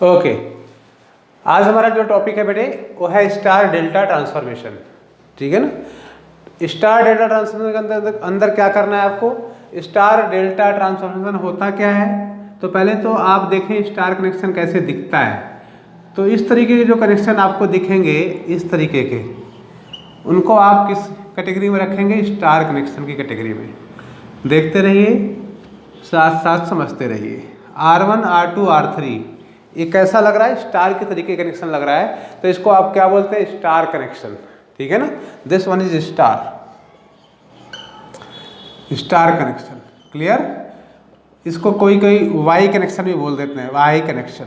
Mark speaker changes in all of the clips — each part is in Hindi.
Speaker 1: ओके, आज हमारा जो टॉपिक है बेटे वो है स्टार डेल्टा ट्रांसफॉर्मेशन। ठीक है ना। स्टार डेल्टा ट्रांसफॉर्मेशन के अंदर क्या करना है आपको। स्टार डेल्टा ट्रांसफॉर्मेशन होता क्या है, तो पहले तो आप देखें स्टार कनेक्शन कैसे दिखता है। तो इस तरीके के जो कनेक्शन आपको दिखेंगे इस तरीके के, उनको आप किस कैटेगरी में रखेंगे, स्टार कनेक्शन की कैटेगरी में। देखते रहिए, साथ साथ समझते रहिए। R1 R2 R3 ये कैसा लग रहा है, स्टार के तरीके कनेक्शन लग रहा है, तो इसको आप क्या बोलते हैं, स्टार कनेक्शन। ठीक है ना। This one is star connection. Clear. इसको कोई वाई कनेक्शन भी बोल देते हैं, वाई कनेक्शन।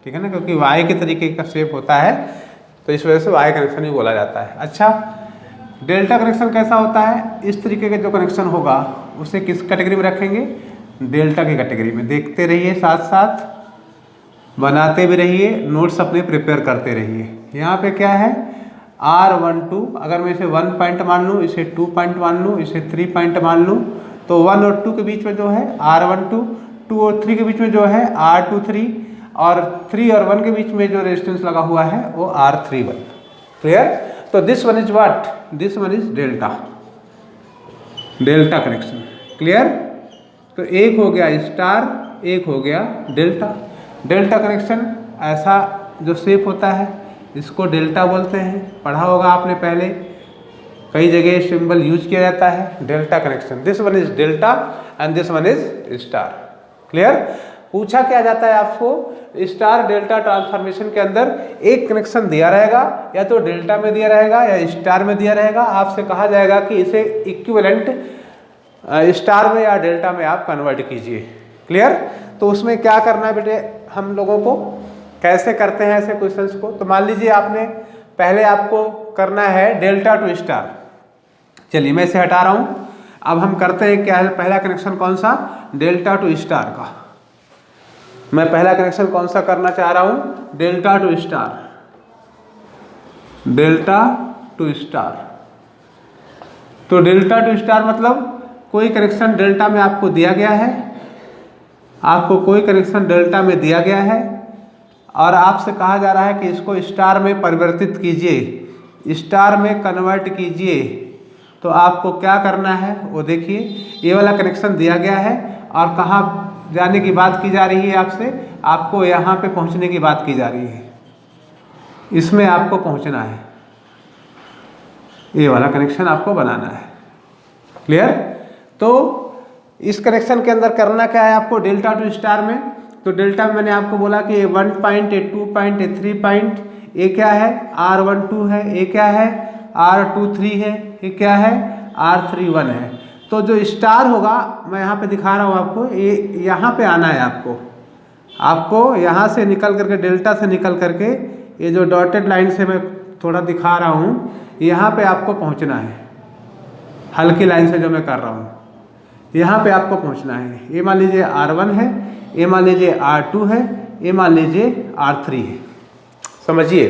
Speaker 1: ठीक है ना, क्योंकि वाई के तरीके का शेप होता है तो इस वजह से वाई कनेक्शन भी बोला जाता है। अच्छा, डेल्टा कनेक्शन कैसा होता है, इस तरीके का जो कनेक्शन होगा उसे किस कैटेगरी में रखेंगे, डेल्टा की कैटेगरी में। देखते रहिए, साथ साथ बनाते भी रहिए, नोट्स अपने प्रिपेयर करते रहिए। यहाँ पे क्या है, R12, अगर मैं इसे 1 पॉइंट मान लूँ, इसे 2 पॉइंट मान लूँ, इसे 3 पॉइंट मान लूँ, तो 1 और 2 के बीच में जो है R12, 2 और 3 के बीच में जो है R23, और 3 और 1 के बीच में जो रेजिस्टेंस लगा हुआ है वो R31। क्लियर। तो this one is what, this one is delta connection. Clear. तो एक हो गया स्टार, एक हो गया डेल्टा कनेक्शन। ऐसा जो शेप होता है इसको डेल्टा बोलते हैं, पढ़ा होगा आपने पहले, कई जगह सिंबल यूज किया जाता है delta connection. This one is delta and this one is star. Clear. पूछा क्या जाता है आपको, स्टार डेल्टा ट्रांसफॉर्मेशन के अंदर एक कनेक्शन दिया रहेगा, या तो डेल्टा में दिया रहेगा या स्टार में दिया रहेगा। आपसे कहा जाएगा कि इसे इक्विवेलेंट स्टार में या डेल्टा में आप कन्वर्ट कीजिए। क्लियर। तो उसमें क्या करना है बेटे, हम लोगों को कैसे करते हैं ऐसे क्वेश्चंस को। तो मान लीजिए आपने पहले आपको करना है डेल्टा टू स्टार। चलिए मैं इसे हटा रहा हूँ। अब हम करते हैं क्या है, पहला कनेक्शन कौन सा, डेल्टा टू स्टार का। मैं पहला कनेक्शन कौन सा करना चाह रहा हूँ, डेल्टा टू स्टार। तो डेल्टा टू स्टार मतलब कोई कनेक्शन डेल्टा में आपको दिया गया है, और आपसे कहा जा रहा है कि इसको स्टार में परिवर्तित कीजिए, स्टार में कन्वर्ट कीजिए। तो आपको क्या करना है वो देखिए, ये वाला कनेक्शन दिया गया है और कहाँ जाने की बात की जा रही है आपसे, आपको यहाँ पे पहुँचने की बात की जा रही है, इसमें आपको पहुँचना है, ये वाला कनेक्शन आपको बनाना है। क्लियर। तो इस कनेक्शन के अंदर करना क्या है आपको, डेल्टा टू स्टार में। तो डेल्टा में मैंने आपको बोला कि 1 पॉइंट, 2 पॉइंट, 3 पॉइंट, ये क्या है R12 है, ये क्या है R23 है, ये क्या है R31 है। तो जो स्टार होगा, मैं यहाँ पे दिखा रहा हूँ आपको, ये यहाँ पे आना है आपको यहाँ से निकल करके, डेल्टा से निकल करके, ये जो डॉटेड लाइन से मैं थोड़ा दिखा रहा हूँ, यहाँ पे आपको पहुँचना है, हल्की लाइन से जो मैं कर रहा हूँ, यहाँ पे आपको पहुँचना है। ये मान लीजिए R1 है, ये मान लीजिए R2 है, ये मान लीजिए R3 है। समझिए,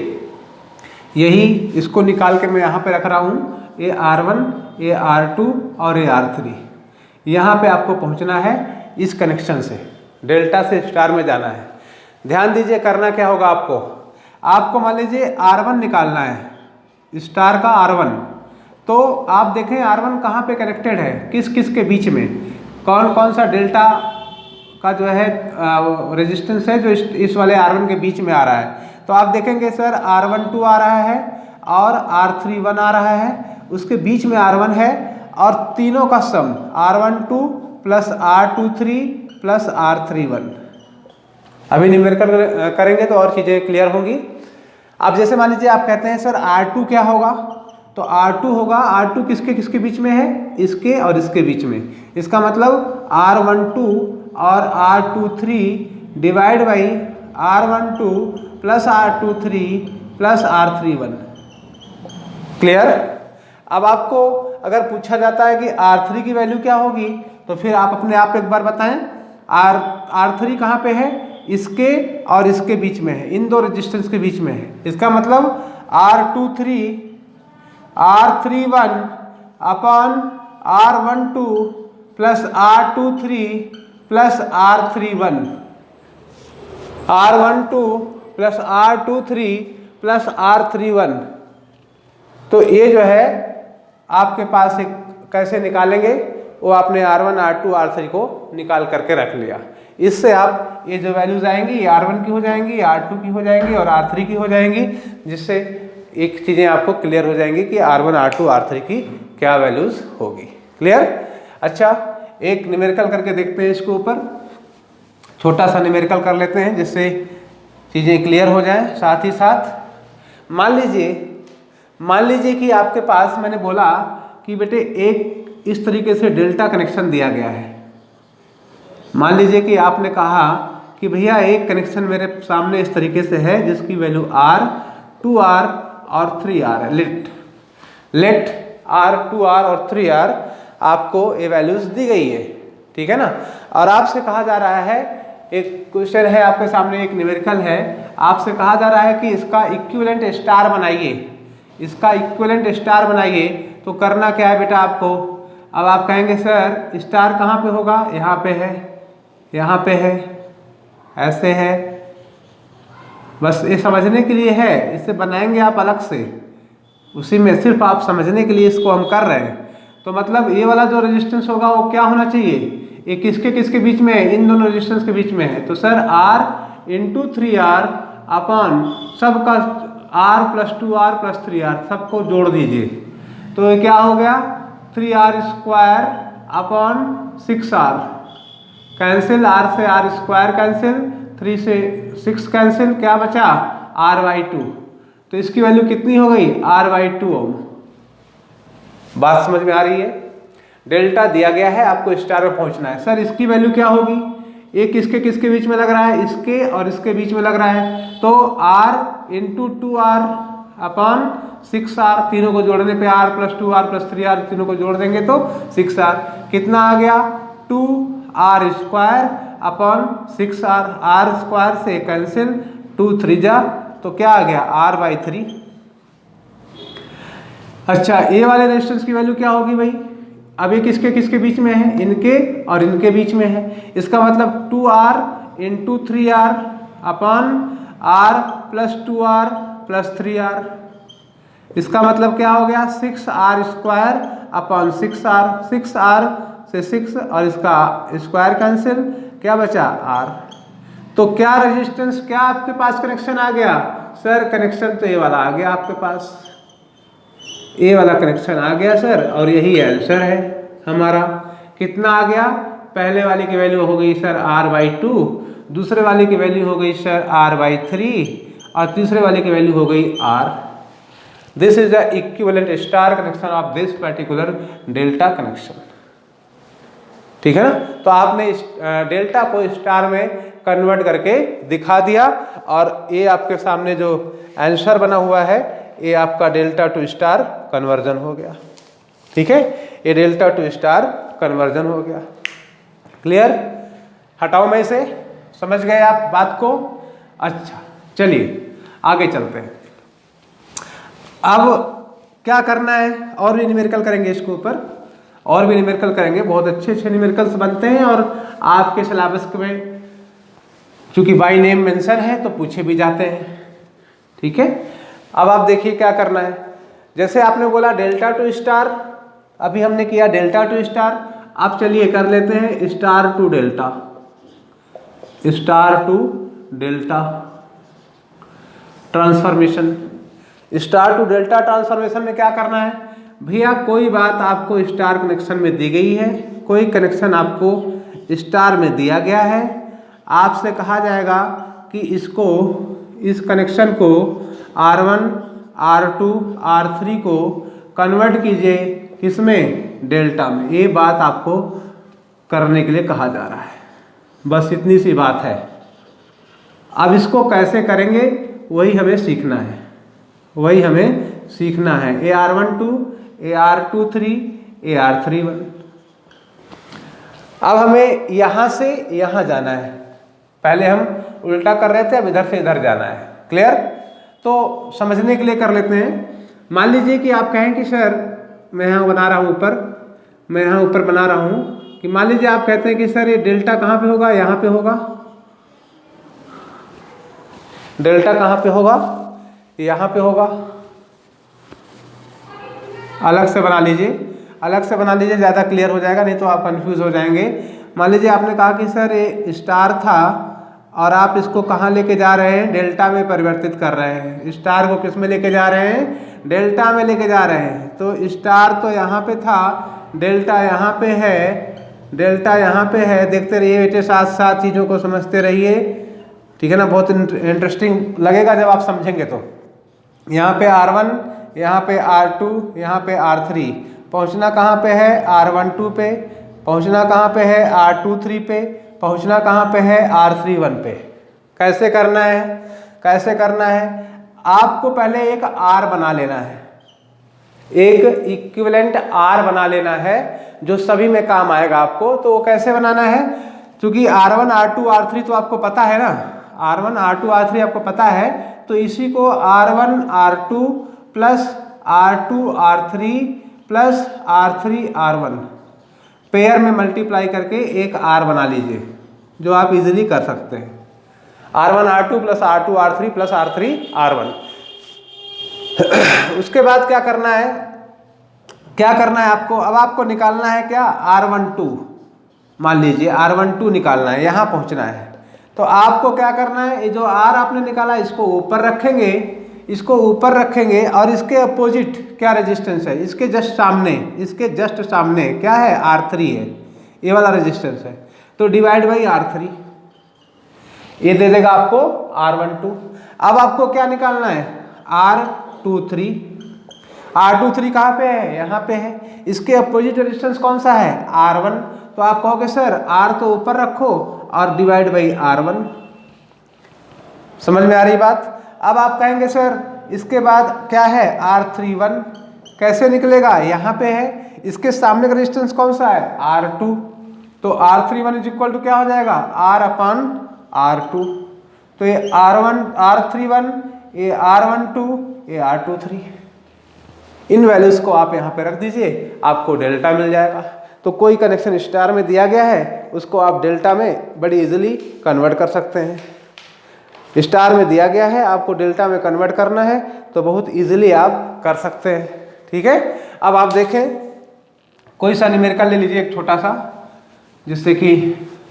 Speaker 1: यही इसको निकाल के मैं यहाँ पे रख रहा हूँ, ये R1, ये R2 और ये R3। यहाँ पे आपको पहुँचना है इस कनेक्शन से, डेल्टा से स्टार में जाना है। ध्यान दीजिए, करना क्या होगा आपको मान लीजिए R1 निकालना है, स्टार का R1। तो आप देखें R1 कहाँ पे कनेक्टेड है, किस किस के बीच में, कौन कौन सा डेल्टा का जो है रेजिस्टेंस है जो इस वाले R1 के बीच में आ रहा है। तो आप देखेंगे सर R12 आ रहा है और R31 आ रहा है, उसके बीच में R1 है, और तीनों का सम R12 plus R23 plus R31। अभी न्यूमेरिकल करेंगे तो और चीज़ें क्लियर होंगी। अब जैसे मान लीजिए आप कहते हैं सर R2 क्या होगा, तो R2 होगा, R2 किसके किसके बीच में है, इसके और इसके बीच में। इसका मतलब R12 और R23 divide by R12 plus R23 plus R31। Clear. अब आपको अगर पूछा जाता है कि R3 की वैल्यू क्या होगी, तो फिर आप अपने आप एक बार बताएं, R3 कहाँ पे है, इसके और इसके बीच में है, इन दो रेजिस्टेंस के बीच में है। इसका मतलब R31 upon R12 plus R23 plus R31 R12 plus R23 plus R31। तो ये जो है आपके पास एक कैसे निकालेंगे, वो आपने R1 R2 R3 को निकाल करके रख लिया। इससे आप ये जो वैल्यूज आएंगी ये R1 की हो जाएंगी, R2 की हो जाएंगी और R3 की हो जाएंगी, जिससे एक चीज़ें आपको क्लियर हो जाएंगी कि R1 R2 R3 की क्या वैल्यूज होगी। क्लियर? अच्छा, एक न्यूमेरिकल करके देखते हैं इसके ऊपर, छोटा सा न्यूमेरिकल कर लेते हैं जिससे चीज़ें क्लियर हो जाए। साथ ही साथ मान लीजिए कि आपके पास मैंने बोला कि बेटे एक इस तरीके से डेल्टा कनेक्शन दिया गया है। मान लीजिए कि आपने कहा कि भैया एक कनेक्शन मेरे सामने इस तरीके से है जिसकी वैल्यू R, 2R और 3R है। लेट R, 2R और 3R आपको ये वैल्यूज दी गई है, ठीक है ना। और आपसे कहा जा रहा है, एक क्वेश्चन है आपके सामने, एक न्यूमेरिकल है, आपसे कहा जा रहा है कि इसका इक्विवेलेंट स्टार बनाइए, इसका इक्विवेलेंट स्टार बनाइए। तो करना क्या है बेटा आपको, अब आप कहेंगे सर स्टार कहाँ पे होगा, यहाँ पे है, यहाँ पे है, ऐसे है, बस ये समझने के लिए है, इसे बनाएंगे आप अलग से, उसी में सिर्फ आप समझने के लिए इसको हम कर रहे हैं। तो मतलब ये वाला जो रेजिस्टेंस होगा वो क्या होना चाहिए, ये किसके किसके बीच में है, इन दोनों रेजिस्टेंस के बीच में है। तो sir R into 3R upon सबका R plus 2R plus 3R सबको जोड़ दीजिए। तो ये क्या हो गया, 3R square upon 6R, cancel, R से R स्क्वायर कैंसिल, 3 से 6 कैंसिल, क्या बचा R/2। तो इसकी वैल्यू कितनी हो गई, R/2 ओम। बात समझ में आ रही है? डेल्टा दिया गया है, आपको स्टार में पहुंचना है। सर इसकी वैल्यू क्या होगी, एक किसके किसके बीच में लग रहा है, इसके और इसके बीच में लग रहा है। तो R into 2R upon 6R, तीनों को जोड़ने पे R plus 2R plus 3R, तीनों को जोड़ देंगे तो 6R, कितना आ गया 2R square upon 6R, R square से कैंसिल, 2 3 जा, तो क्या आ गया R/3। अच्छा, ये वाले रेजिस्टेंस की वैल्यू क्या होगी भाई, अब ये किसके किसके बीच में है, इनके और इनके बीच में है। इसका मतलब 2R into 3R upon R plus 2R plus 3R, इसका मतलब क्या हो गया 6R square upon 6R, 6R से 6 और इसका स्क्वायर कैंसिल, क्या बचा R। तो क्या रेजिस्टेंस, क्या आपके पास कनेक्शन आ गया, सर कनेक्शन तो ये वाला आ गया आपके पास, ये वाला कनेक्शन आ गया सर, और यही आंसर है हमारा। कितना आ गया, पहले वाले की वैल्यू हो गई सर R/2, दूसरे वाले की वैल्यू हो गई सर R/3 और तीसरे वाले की वैल्यू हो गई R। This is the equivalent star connection of this particular delta connection, ठीक है ना। तो आपने डेल्टा को स्टार में कन्वर्ट करके दिखा दिया, और ये आपके सामने जो आंसर बना हुआ है ये आपका डेल्टा टू स्टार कन्वर्जन हो गया, ठीक है। ये डेल्टा टू स्टार कन्वर्जन हो गया। क्लियर? हटाओ मैं इसे, समझ गए आप बात को? अच्छा चलिए आगे चलते हैं। अब क्या करना है, और भी न्यूमेरिकल करेंगे इसके ऊपर, और भी न्यूमेरिकल करेंगे, बहुत अच्छे अच्छे न्यूमेरिकल्स बनते हैं और आपके सिलेबस में चूंकि बाय नेम मेंशन है तो पूछे भी जाते हैं, ठीक है। अब आप देखिए क्या करना है, जैसे आपने बोला डेल्टा टू स्टार, अभी हमने किया डेल्टा टू स्टार, अब चलिए कर लेते हैं star to delta, star to delta transformation. Star to delta transformation में क्या करना है भैया, कोई बात आपको स्टार कनेक्शन में दी गई है, कोई कनेक्शन आपको स्टार में दिया गया है, आपसे कहा जाएगा कि इसको, इस कनेक्शन को R1 R2 R3 को कन्वर्ट कीजिए किसमें, डेल्टा में। ये बात आपको करने के लिए कहा जा रहा है, बस इतनी सी बात है। अब इसको कैसे करेंगे वही हमें सीखना है, वही हमें सीखना है। AR12 AR23 AR31। अब हमें यहाँ से यहाँ जाना है, पहले हम उल्टा कर रहे थे, अब इधर से इधर जाना है। क्लियर? तो समझने के लिए कर लेते हैं। मान लीजिए कि आप कहें कि सर मैं यहाँ बना रहा हूँ ऊपर, मैं यहाँ ऊपर बना रहा हूँ कि मान लीजिए आप कहते हैं कि सर ये डेल्टा कहाँ पे होगा, यहाँ पे होगा, डेल्टा कहाँ पे होगा, यहाँ पे होगा। अलग से बना लीजिए, अलग से बना लीजिए, ज़्यादा क्लियर हो जाएगा, नहीं तो आप कंफ्यूज हो जाएंगे। मान लीजिए आपने कहा कि सर ये स्टार था और आप इसको कहाँ लेके जा रहे हैं, डेल्टा में परिवर्तित कर रहे हैं। स्टार को किस में लेके जा रहे हैं, डेल्टा में लेके जा रहे हैं। तो स्टार तो यहाँ पे था, डेल्टा यहाँ पे है, डेल्टा यहाँ पे है। देखते रहिए बेटे, साथ साथ चीज़ों को समझते रहिए, ठीक है ना। बहुत इंटरेस्टिंग लगेगा जब आप समझेंगे। तो यहाँ पे R1, यहाँ पे R2, यहाँ पे R3, पहुँचना कहाँ पे है, R12 पे, पहुँचना कहाँ पे है, R23 पे, पहुँचना कहाँ पे है, R31 पे। कैसे करना है, कैसे करना है, आपको पहले एक R बना लेना है, एक इक्विवेलेंट R बना लेना है जो सभी में काम आएगा आपको। तो वो कैसे बनाना है, क्योंकि R1, R2, R3 तो आपको पता है ना, R1, R2, R3 आपको पता है। तो इसी को R1, R2 plus R2, R3 plus R3, R1 pair में मल्टीप्लाई करके एक R बना लीजिए, जो आप इजीली कर सकते हैं। R1, R2 plus R2, R3 plus R3, R1। उसके बाद क्या करना है, क्या करना है आपको, अब आपको निकालना है क्या, R12। मान लीजिए R12 निकालना है, यहाँ पहुँचना है। तो आपको क्या करना है, ये जो R आपने निकाला इसको ऊपर रखेंगे, इसको ऊपर रखेंगे और इसके अपोजिट क्या रेजिस्टेंस है, इसके जस्ट सामने, इसके जस्ट सामने क्या है, R3 है, ये वाला रेजिस्टेंस है। तो डिवाइड बाई R3, ये दे देगा आपको R12। अब आपको क्या निकालना है, R23। R23 कहाँ पे है, यहाँ पे है। इसके अपोजिट रेजिस्टेंस कौन सा है, R1। तो आप कहोगे सर R तो ऊपर रखो और डिवाइड बाई R1। समझ में आ रही बात। अब आप कहेंगे सर इसके बाद क्या है, R31 कैसे निकलेगा, यहाँ पे है। इसके सामने का रेजिस्टेंस कौन सा है, R2। तो R31 इज इक्वल टू क्या हो जाएगा, R अपन R2। तो ये R1, R31, ये R12, ये R23। इन वैल्यूज को आप यहाँ पे रख दीजिए, आपको डेल्टा मिल जाएगा। तो कोई कनेक्शन स्टार में दिया गया है, उसको आप डेल्टा में बड़ी इजीली कन्वर्ट कर सकते हैं। स्टार में दिया गया है, आपको डेल्टा में कन्वर्ट करना है, तो बहुत इजीली आप कर सकते हैं, ठीक है। अब आप देखें, कोई सा न्यूमेरिकल ले लीजिए एक छोटा सा, जिससे कि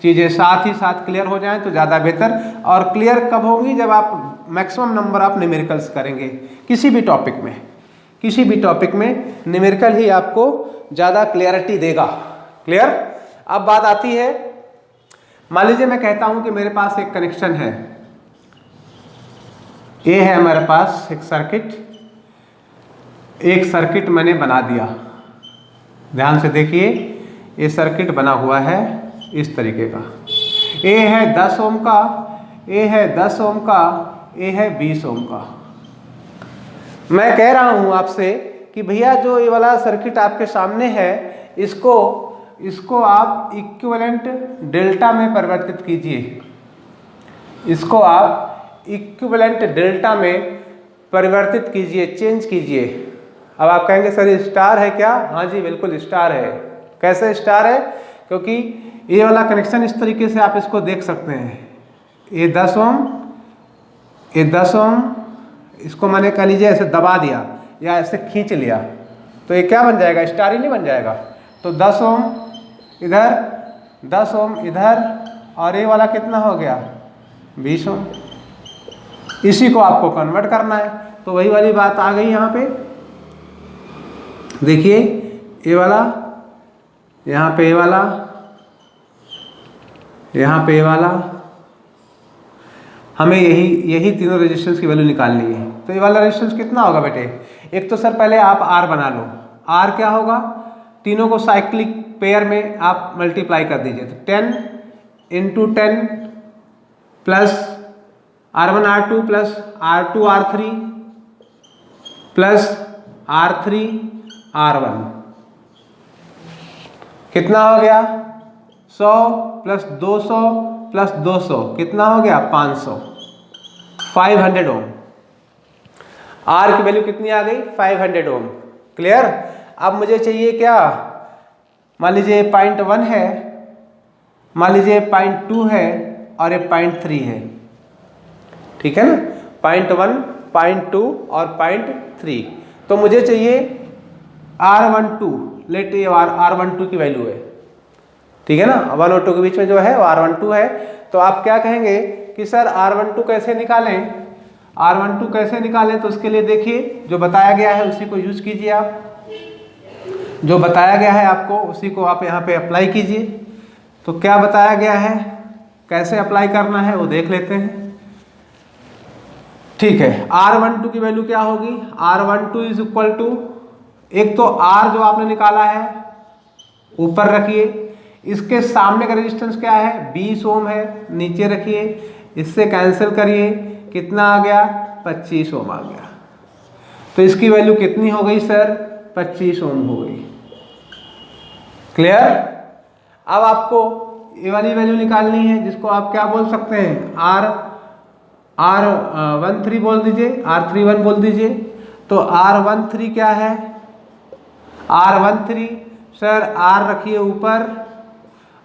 Speaker 1: चीज़ें साथ ही साथ क्लियर हो जाएं तो ज़्यादा बेहतर। और क्लियर कब होंगी, जब आप मैक्सिमम नंबर ऑफ न्यूमेरिकल्स करेंगे किसी भी टॉपिक में। किसी भी टॉपिक में न्यूमेरिकल ही आपको ज़्यादा क्लियरिटी देगा। क्लियर। अब बात आती है, मान लीजिए मैं कहता हूं कि मेरे पास एक कनेक्शन है, ये है हमारे पास एक सर्किट, एक सर्किट मैंने बना दिया। ध्यान से देखिए, ये सर्किट बना हुआ है इस तरीके का। ए है 10 ओम का, ए है 10 ओम का, ए है 20 ओम का। मैं कह रहा हूं आपसे कि भैया जो ये वाला सर्किट आपके सामने है, इसको आप इक्विवेलेंट डेल्टा में परिवर्तित कीजिए। इसको आप इक्विवेलेंट डेल्टा में परिवर्तित कीजिए, चेंज कीजिए। अब आप कहेंगे सर ये स्टार है क्या, हाँ जी बिल्कुल स्टार है। कैसे स्टार है, क्योंकि ये वाला कनेक्शन इस तरीके से आप इसको देख सकते हैं। ये 10 ओम, ये 10 ओम, इसको मैंने कह लीजिए ऐसे दबा दिया या ऐसे खींच लिया, तो ये क्या बन जाएगा, स्टार ही नहीं बन जाएगा। तो 10 ओम इधर, 10 ओम इधर, और ये वाला कितना हो गया, 20 ओम। इसी को आपको कन्वर्ट करना है। तो वही वाली बात आ गई यहाँ पे। देखिए ये वाला, यहाँ पे ये वाला, यहाँ पे ये वाला, हमें यही तीनों रेजिस्टेंस की वैल्यू निकालनी है। तो ये वाला रेजिस्टेंस कितना होगा बेटे, एक तो सर पहले आप R बना लो। R क्या होगा, तीनों को साइक्लिक पेयर में आप मल्टीप्लाई कर दीजिए। तो 10 into 10 plus R1 R2 plus R2 R3 plus R3 R1 कितना हो गया, 100 प्लस 200 प्लस 200 कितना हो गया, 500, 500 ओम। R की वैल्यू कितनी आ गई, 500 ओम। क्लियर। अब मुझे चाहिए क्या, मान लीजिए 0.1 है, मान लीजिए 0.2 है और ये 0.3 है, ठीक है ना। 0.1, 0.2 और 0.3। तो मुझे चाहिए R12, लेट ये R12 की वैल्यू है, ठीक है ना, 1 और 2 के बीच में जो है वो R12 है। तो आप क्या कहेंगे कि सर R12 कैसे निकालें, R12 कैसे निकालें? तो उसके लिए देखिए जो बताया गया है उसी को यूज कीजिए, आप जो बताया गया है आपको उसी को आप यहाँ पे अप्लाई कीजिए। तो क्या बताया गया है, कैसे अप्लाई करना है वो देख लेते हैं। ठीक है, R12 की वैल्यू क्या होगी, R12 इज इक्वल टू, एक तो R जो आपने निकाला है ऊपर रखिए, इसके सामने का रेजिस्टेंस क्या है 20 ओम है, नीचे रखिए, इससे कैंसिल करिए, कितना आ गया 25 ओम आ गया। तो इसकी वैल्यू कितनी हो गई सर, 25 ओम हो गई। क्लियर? अब आपको ये वाली वैल्यू निकालनी है जिसको आप क्या बोल सकते हैं, R13 बोल दीजिए, R31 बोल दीजिए। तो R13 क्या है, R13 सर R रखिए ऊपर,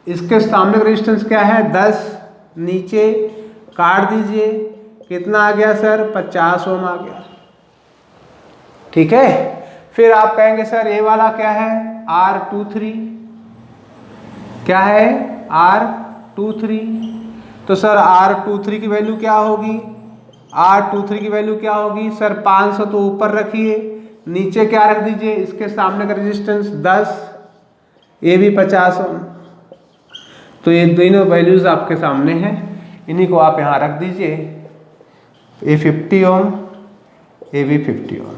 Speaker 1: इसके सामने का रेजिस्टेंस क्या है 10, नीचे काट दीजिए, कितना आ गया सर 50 ओम आ गया। ठीक है, फिर आप कहेंगे सर ये वाला क्या है R23, क्या है R23। तो सर R23 की वैल्यू क्या होगी, R23 की वैल्यू क्या होगी सर 500 तो ऊपर रखिए, नीचे क्या रख दीजिए, इसके सामने का रेजिस्टेंस 10, ये भी 50 ओम। तो ये दोनों वैल्यूज आपके सामने हैं, इन्हीं को आप यहाँ रख दीजिए, ये 50 ओम, ये भी 50 ओम।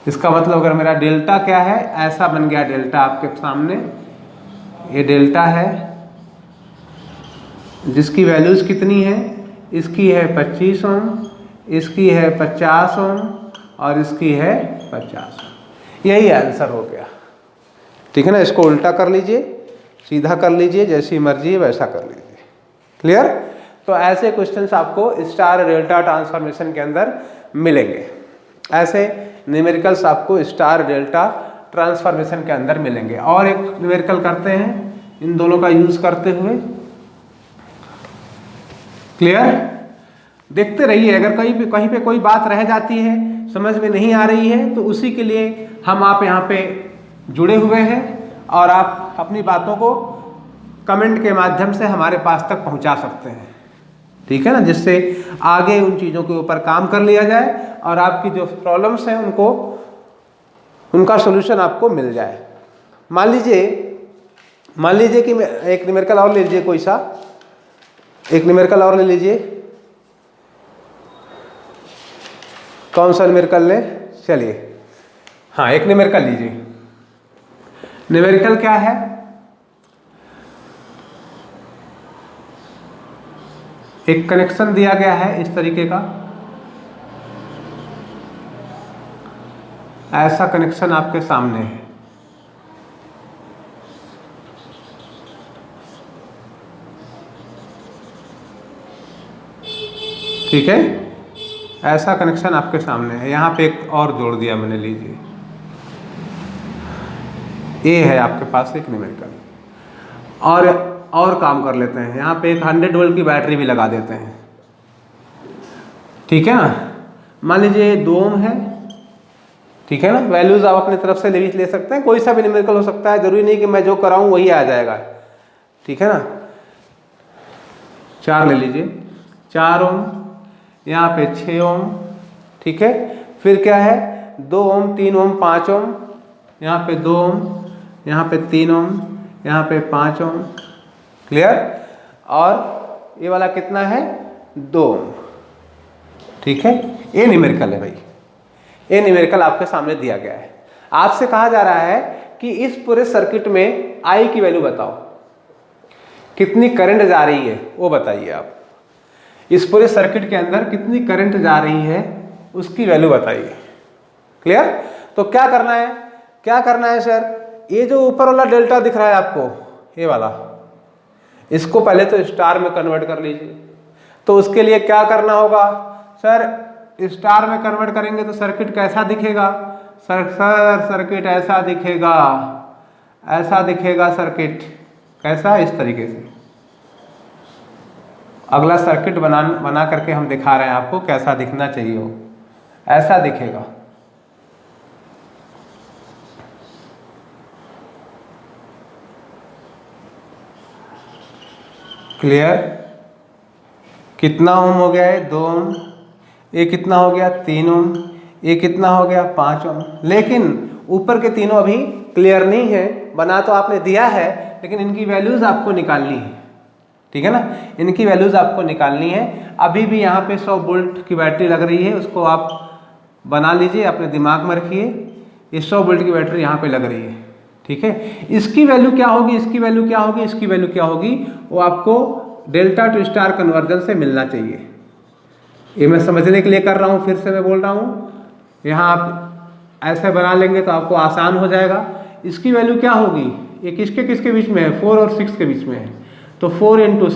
Speaker 1: इसका मतलब अगर मेरा डेल्टा क्या है, ऐसा बन गया डेल्टा आपके सामने, ये डेल्टा है जिसकी वैल्यूज कितनी है, इसकी है 25 ओम, इसकी है 50 ओम और इसकी है 50 ओम। यही आंसर हो गया। ठीक है ना, इसको उल्टा कर लीजिए, सीधा कर लीजिए, जैसी मर्जी है वैसा कर लीजिए। क्लियर? तो ऐसे क्वेश्चंस आपको स्टार डेल्टा ट्रांसफॉर्मेशन के अंदर मिलेंगे, ऐसे न्यूमेरिकल्स आपको स्टार डेल्टा ट्रांसफॉर्मेशन के अंदर मिलेंगे। और एक न्यूमेरिकल करते हैं इन दोनों का यूज करते हुए। क्लियर? देखते रहिए, अगर कहीं पे कोई बात रह जाती है, समझ में नहीं आ रही है, तो उसी के लिए हम आप यहाँ पे जुड़े हुए हैं और आप अपनी बातों को कमेंट के माध्यम से हमारे पास तक पहुँचा सकते हैं। ठीक है ना, जिससे आगे उन चीज़ों के ऊपर काम कर लिया जाए और आपकी जो प्रॉब्लम्स हैं उनका सोल्यूशन आपको मिल जाए। मान लीजिए कि मैं एक न्यूमेरिकल और ले लीजिए, कोई सा एक न्यूमेरिकल और ले लीजिए। कौन सा न्यूमेरिकल लें? चलिए हाँ, एक न्यूमेरिकल लीजिए। न्यूमेरिकल क्या है, एक कनेक्शन दिया गया है इस तरीके का, ऐसा कनेक्शन आपके सामने है। ठीक है, ऐसा कनेक्शन आपके सामने है। यहाँ पे एक और जोड़ दिया मैंने, लीजिए ये है आपके पास एक न्यूमेरिकल। और काम कर लेते हैं, यहाँ पे एक 100 वोल्ट की बैटरी भी लगा देते हैं। ठीक है ना, मान लीजिए 2 ओम है। ठीक है ना, वैल्यूज आप अपनी तरफ से ले सकते हैं, कोई सा भी न्यूमेरिकल हो सकता है, जरूरी नहीं कि मैं जो कराऊं वही आ जाएगा। ठीक है ना, 4 ले लीजिए, 4 ओम, यहाँ पे 6 ओम। ठीक है, फिर क्या है 2 ओम, 3 ओम, 5 ओम, यहाँ पे 2 ओम, यहाँ पे 3 ओम, यहाँ पे 5 ओम। क्लियर? और ये वाला कितना है 2 ओम। ठीक है, ये न्यूमेरिकल है भाई, ये न्यूमेरिकल आपके सामने दिया गया है। आपसे कहा जा रहा है कि इस पूरे सर्किट में आई की वैल्यू बताओ, कितनी करंट जा रही है वो बताइए। आप इस पूरे सर्किट के अंदर कितनी करंट जा रही है उसकी वैल्यू बताइए। क्लियर? तो क्या करना है सर, ये जो ऊपर वाला डेल्टा दिख रहा है आपको, ये वाला, इसको पहले तो स्टार में कन्वर्ट कर लीजिए। तो उसके लिए क्या करना होगा सर, स्टार में कन्वर्ट करेंगे तो सर्किट कैसा दिखेगा सर्किट ऐसा दिखेगा सर्किट कैसा, इस तरीके से। अगला सर्किट बना करके हम दिखा रहे हैं आपको कैसा दिखना चाहिए वो, ऐसा दिखेगा। क्लियर? कितना ओम हो गया है? 2 ओम। ये कितना हो गया? 3 ओम। ये कितना हो गया? 5 ओम। लेकिन ऊपर के तीनों अभी क्लियर नहीं है, बना तो आपने दिया है लेकिन इनकी वैल्यूज आपको निकालनी है, ठीक है ना? इनकी वैल्यूज आपको निकालनी है। अभी भी यहाँ पे 100 वोल्ट की बैटरी लग रही है, उसको आप बना लीजिए, अपने दिमाग में रखिए। ये 100 वोल्ट की बैटरी यहाँ पे लग रही है, ठीक है? इसकी वैल्यू क्या होगी, इसकी वैल्यू क्या होगी, इसकी वैल्यू क्या होगी, वो आपको डेल्टा टू स्टार कन्वर्जन से मिलना चाहिए। ये मैं समझने के लिए कर रहा हूँ, फिर से मैं बोल रहा हूँ। यहाँ आप ऐसे बना लेंगे तो आपको आसान हो जाएगा। इसकी वैल्यू क्या होगी? ये किसके किसके बीच में है? 4 और 6 के बीच में है। तो 4 इंटू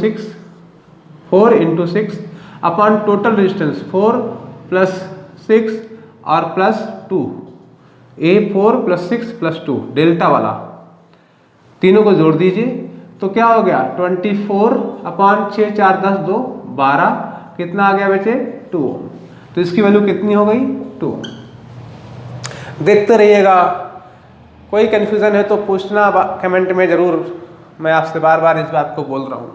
Speaker 1: 6 अपॉन टोटल रेजिस्टेंस 4 + 6 और +2, ए 4 + 6 + 2 डेल्टा वाला, तीनों को जोड़ दीजिए तो क्या हो गया? 24/6 4 10 2 12। कितना आ गया बच्चे? 2 ओम। तो इसकी वैल्यू कितनी हो गई? 2 ओम। देखते रहिएगा, कोई कन्फ्यूज़न है तो पूछना कमेंट में ज़रूर, मैं आपसे बार बार इस बात को बोल रहा हूँ।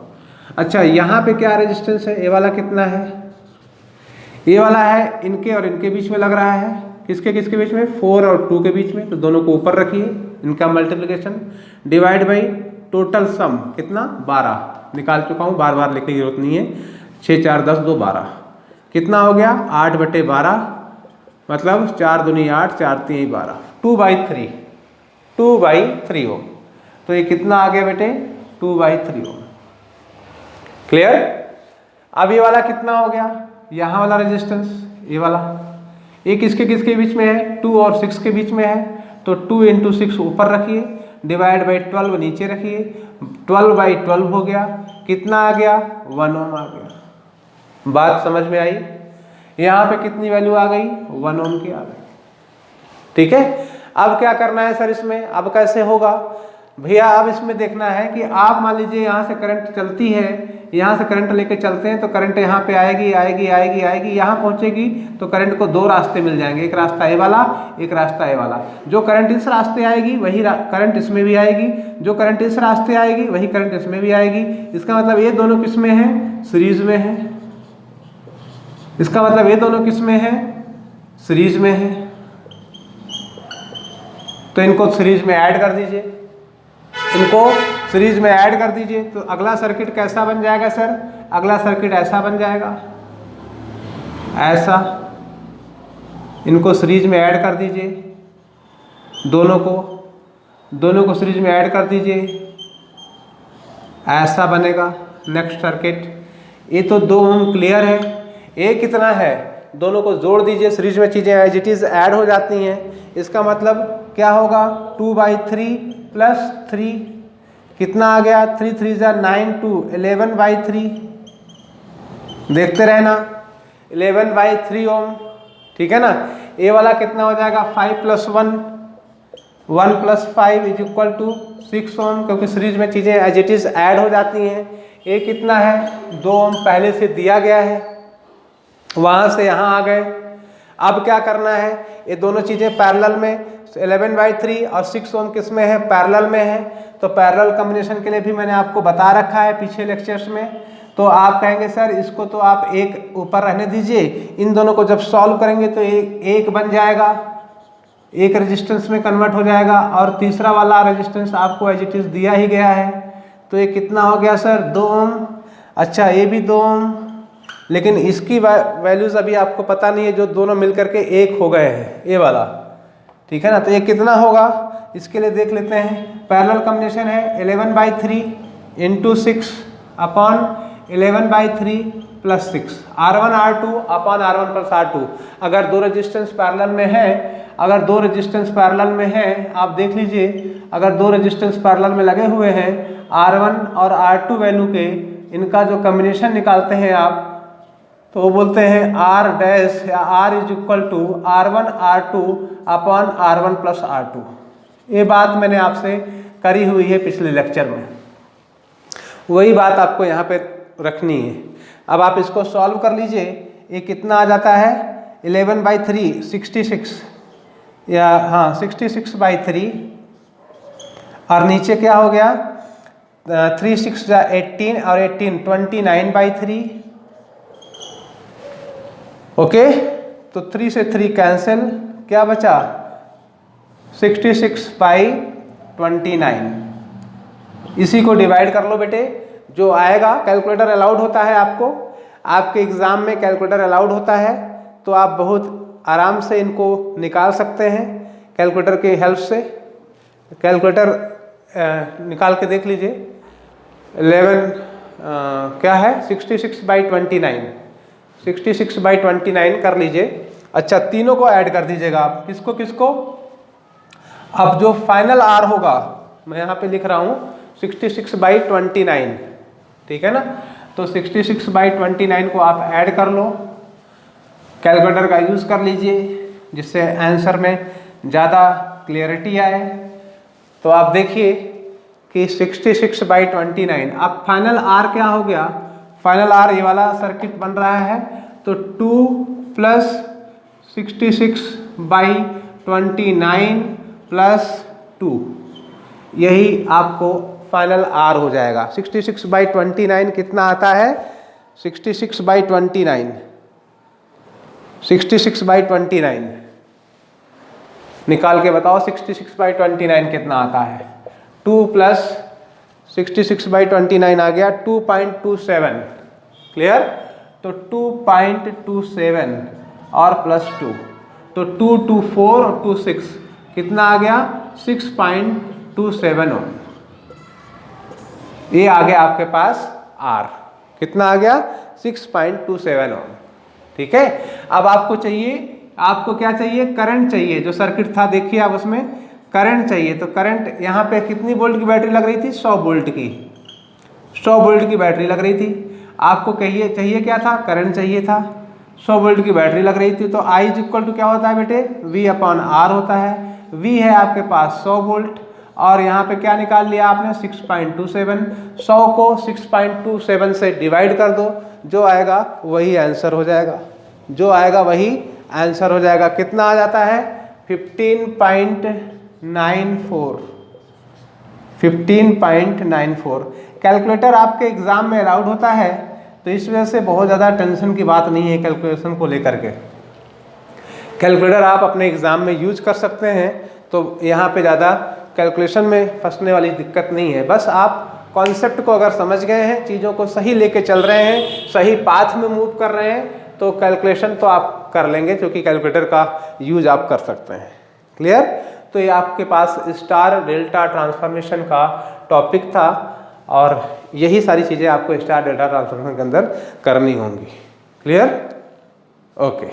Speaker 1: अच्छा, यहाँ पे क्या रेजिस्टेंस है? ये वाला कितना है? ये वाला है इनके और इनके बीच में लग रहा है। किसके किसके बीच में? 4 और 2 के बीच में। तो दोनों को ऊपर रखिए, इनका multiplication divide by total sum कितना? 12 निकाल चुका हूँ, बार बार लिखने की जरूरत नहीं है। 6 4 10 2 12 कितना हो गया? 8/12, मतलब 4 दूनी 8 4 3 12, 2/3 ओम। तो ये कितना आ गया बेटे? 2/3 ओम। क्लियर? अब ये वाला कितना हो गया? यहाँ वाला रेजिस्टेंस, ये वाला, ये किसके किसके बीच में है? 2 और 6 के बीच में है। तो 2 × 6 ऊपर रखिए, डिवाइड बाई 12 नीचे रखिए, 12/12 हो गया। कितना आ गया? 1 ओम आ गया। बात समझ में आई? यहाँ पे कितनी वैल्यू आ गई? 1 ओम की आ गई, ठीक है? अब क्या करना है सर इसमें? अब कैसे होगा भैया? अब इसमें देखना है कि आप मान लीजिए यहाँ से करंट चलती है, यहाँ से करंट लेके चलते हैं तो करंट यहाँ पे आएगी आएगी आएगी आएगी, यहाँ पहुँचेगी तो करंट को 2 रास्ते मिल जाएंगे, एक रास्ता ए वाला, एक रास्ता ए वाला। जो करंट इस रास्ते आएगी वही करंट इसमें भी आएगी, जो करंट इस रास्ते आएगी वही करंट इसमें भी आएगी। इसका मतलब ये दोनों किस में है? सीरीज में है। इसका मतलब ये दोनों किस में है? सीरीज में है। तो इनको सीरीज में ऐड कर दीजिए, इनको सीरीज में ऐड कर दीजिए। तो अगला सर्किट कैसा बन जाएगा सर? अगला सर्किट ऐसा बन जाएगा, ऐसा। इनको सीरीज में ऐड कर दीजिए, दोनों को सीरीज में ऐड कर दीजिए, ऐसा बनेगा नेक्स्ट सर्किट। ये तो 2 ओम क्लियर है। ये कितना है? दोनों को जोड़ दीजिए, सीरीज में चीज़ें एज इट इज़ ऐड हो जाती हैं। इसका मतलब क्या होगा? 2/3 + 3 कितना आ गया? 3 3 9 2 11/3। देखते रहना, 11/3 ओम, ठीक है ना? ये वाला कितना हो जाएगा? 5 + 1 1 + 5 = 6 ओम, क्योंकि सीरीज में चीज़ें एज इट इज़ ऐड हो जाती हैं। ये कितना है? 2 ओम पहले से दिया गया है, वहाँ से यहाँ आ गए। अब क्या करना है? ये दोनों चीज़ें पैरेलल में, 11/3 और 6 ओम किस में है? पैरेलल में है। तो पैरेलल कॉम्बिनेशन के लिए भी मैंने आपको बता रखा है पीछे लेक्चर्स में। तो आप कहेंगे सर इसको तो आप एक ऊपर रहने दीजिए, इन दोनों को जब सॉल्व करेंगे तो एक बन जाएगा, एक रेजिस्टेंस में कन्वर्ट हो जाएगा, और तीसरा वाला रेजिस्टेंस आपको एज इट इज़ दिया ही गया है। तो ये कितना हो गया सर? 2 ओम। अच्छा, ये भी 2 ओम, लेकिन इसकी वैल्यूज़ अभी आपको पता नहीं है, जो दोनों मिलकर के एक हो गए हैं, ये वाला, ठीक है ना? तो ये कितना होगा? इसके लिए देख लेते हैं। पैरेलल कॉम्बिनेशन है 11/3 × 6 upon 11/3 + 6 R1 R2 upon R1 + R2। अगर 2 रेजिस्टेंस पैरेलल में है, आप देख लीजिए, अगर 2 रेजिस्टेंस पैरेलल में लगे हुए हैं, R1 और R2 वैल्यू के, इनका जो कॉम्बिनेशन निकालते हैं आप, तो वो बोलते हैं R डैश या R = R1 R2 upon R1 + R2। ये बात मैंने आपसे करी हुई है पिछले लेक्चर में, वही बात आपको यहाँ पे रखनी है। अब आप इसको सॉल्व कर लीजिए। ये कितना आ जाता है 11/3 66 या हाँ 66/3 और नीचे क्या हो गया 3 6 18 और 18 29/3। ओके, तो 3 से 3 कैंसिल, क्या बचा 66/29। इसी को डिवाइड कर लो बेटे, जो आएगा। कैलकुलेटर अलाउड होता है आपको, आपके एग्जाम में कैलकुलेटर अलाउड होता है, तो आप बहुत आराम से इनको निकाल सकते हैं कैलकुलेटर के हेल्प से। कैलकुलेटर निकाल के देख लीजिए। 11 क्या है 66/29, 66/29 कर लीजिए। अच्छा, तीनों को ऐड कर दीजिएगा आप। किसको किसको? अब जो फाइनल आर होगा, मैं यहाँ पे लिख रहा हूँ 66/29, ठीक है ना। तो 66/29 को आप ऐड कर लो, कैलकुलेटर का यूज़ कर लीजिए, जिससे आंसर में ज़्यादा क्लियरिटी आए। तो आप देखिए कि 66/29। अब फाइनल आर क्या हो गया? फाइनल आर ये वाला सर्किट बन रहा है, तो 2 + 66/29 + 2, यही आपको फाइनल आर हो जाएगा। 66/29 कितना आता है? 66/29, 66/29 निकाल के बताओ 66/29 कितना आता है। 2 + 66/29 आ गया 2.27, क्लियर। तो 2.27 और +2, तो 2 2 4 और 2 6 कितना आ गया 6.27 ओम। ये आ गया आपके पास आर, कितना आ गया 6.27 ओम, ठीक है। अब आपको चाहिए, आपको क्या चाहिए? करंट चाहिए। जो सर्किट था देखिए आप, उसमें करंट चाहिए। तो करंट यहाँ पे कितनी वोल्ट की बैटरी लग रही थी? 100 वोल्ट की, 100 वोल्ट की बैटरी लग रही थी। आपको चाहिए क्या था? करंट चाहिए था। 100 वोल्ट की बैटरी लग रही थी। तो I = क्या होता है बेटे? V/R होता है। V है आपके पास 100 वोल्ट, और यहाँ पे क्या निकाल लिया आपने 6.27। 100 को 6.27 से डिवाइड कर दो, जो आएगा वही आंसर हो जाएगा, जो आएगा वही आंसर हो जाएगा। कितना आ जाता है 15.94, 15.94। कैलकुलेटर आपके एग्जाम में अलाउड होता है, तो इस वजह से बहुत ज़्यादा टेंशन की बात नहीं है कैलकुलेशन को लेकर के। कैलकुलेटर आप अपने एग्जाम में यूज कर सकते हैं, तो यहाँ पे ज़्यादा कैलकुलेशन में फंसने वाली दिक्कत नहीं है। बस आप कॉन्सेप्ट को अगर समझ गए हैं, चीज़ों को सही लेके चल रहे हैं, सही पाथ में मूव कर रहे हैं, तो कैलकुलेशन तो आप कर लेंगे, क्योंकि कैलकुलेटर का यूज आप कर सकते हैं। क्लियर? तो ये आपके पास स्टार डेल्टा ट्रांसफॉर्मेशन का टॉपिक था, और यही सारी चीज़ें आपको स्टार डेल्टा ट्रांसफॉर्मेशन के अंदर करनी होंगी। क्लियर? ओके।